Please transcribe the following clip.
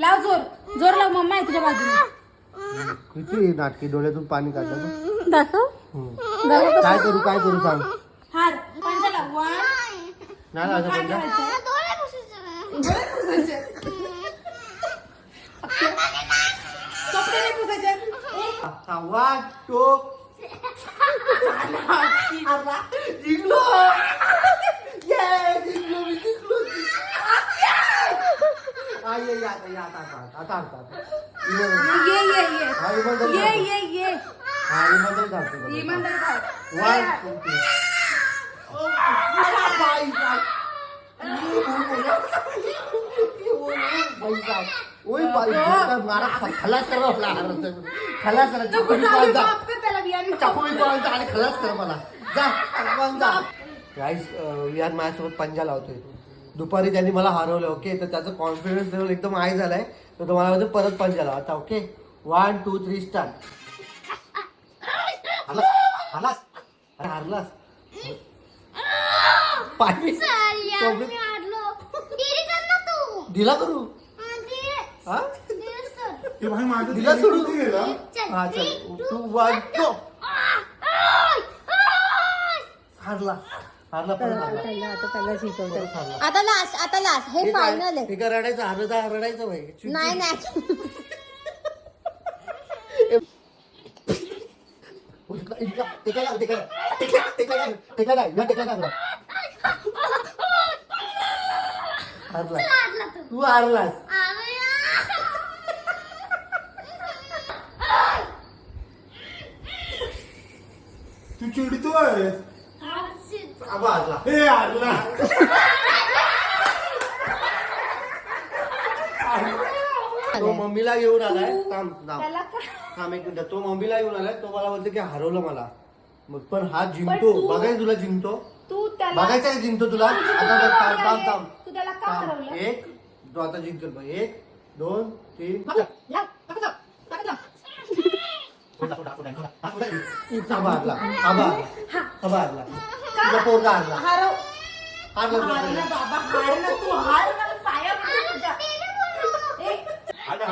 लाव जोर जोर लाव, मम्मा आहे तुझ्या बाजूने. किती नाटकी, डोळ्यातून पाणी काढलं. दाखव. काय करू सांग. हार पंजा लाव. वन. नाही लावायचं काय पंजा. करायचं? कपडे नाही पुसायचे. One two. जिंकलो. जिंकलो मी, जिंकलो. आता ये ये ये इमानदार भाव. खलास कर मला. गाईस, विहान माझ्यासोबत पंजा लावतोय. दुपारी त्यांनी मला हरवलं. ओके, तर त्याचा कॉन्फिडन्स लेवल एकदम हाय झालाय. तर तुम्हाला परत पंजा लावा आता. Okay, 1 2 3 start. हारलास पाणी दिला करू. दिला सोडून. हा चल, 2 1 गो. हारला आता लास्ट हे फायनल आहे. ठीक आहे, रडायचं भाई. नाही तू हारलास. तू चिडतो आहेस. हारला. हे हारला. तो मम्मीला घेऊन आलाय. थांब एक मिनिट. तो मम्मीला घेऊन आलाय. तो मला बोलतो की हरवलं मला. मग पण हा जिंकतो. बघायचं तुला जिंकतो. तू त्याला बघायचं जिंकतो तुला. आता थांब. तू त्याला का हरवलं? एक, तो आता जिंकल. 1 2 3. हारला. तुझा पोरगा हारला. हारला बाबा, हार ना तू, हार ना पाया पडतो तुझ्या. हारला.